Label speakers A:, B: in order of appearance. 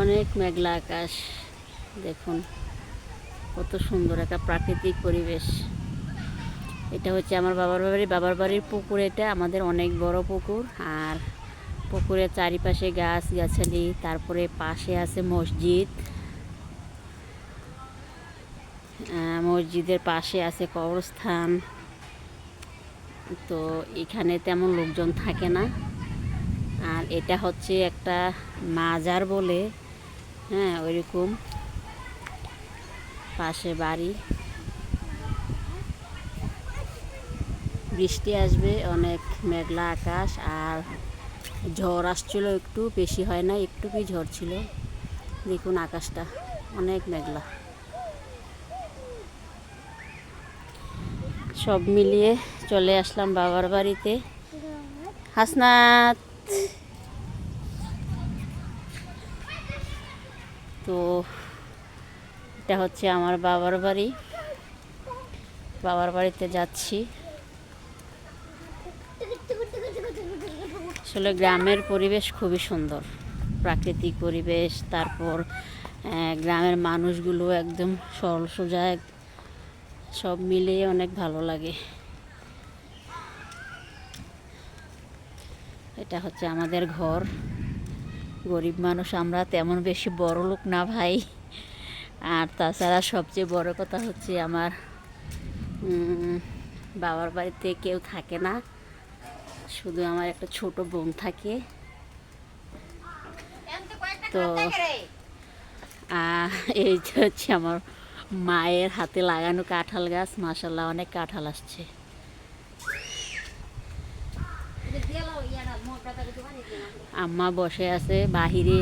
A: অনেক মেঘলা আকাশ, দেখুন কত সুন্দর একটা প্রাকৃতিক পরিবেশ। এটা হচ্ছে আমার বাবার বাড়ির পুকুর। এটা আমাদের অনেক বড় পুকুর, আর পুকুরের চারিপাশে গাছ গাছালি, তারপরে পাশে আছে মসজিদ। মসজিদের পাশে আছে কবরস্থান। তো এখানে তেমন লোকজন থাকে না। আর এটা হচ্ছে একটা মাজার বলে, হ্যাঁ ওইরকম পাশে বাড়ি। বৃষ্টি আসবে, অনেক মেঘলা আকাশ, আর ঝড় আসছিল, একটু বেশি হয় না, একটু কি ঝড় ছিল। দেখুন আকাশটা অনেক মেঘলা। সব মিলিয়ে চলে আসলাম বাবার বাড়িতে। হাসনাত, তো এটা হচ্ছে আমার বাবার বাড়ি। বাবার বাড়িতে যাচ্ছি। আসলে গ্রামের পরিবেশ খুবই সুন্দর, প্রাকৃতিক পরিবেশ। তারপর গ্রামের মানুষগুলো একদম সরল সোজা, সব মিলিয়ে অনেক ভালো লাগে। এটা হচ্ছে আমাদের ঘর। গরিব মানুষ আমরা, তেমন বেশি বড় লোক না ভাই। আর তাছাড়া সবচেয়ে বড় কথা হচ্ছে আমার বাবার বাড়িতে কেউ থাকে না, শুধু আমার একটা ছোট বোন থাকে। তো এই হচ্ছে আমার মায়ের হাতে লাগানো কাঁঠাল গাছ। মাশাআল্লাহ অনেক কাঁঠাল আসছে। আম্মা বসে আছে বাহিরে।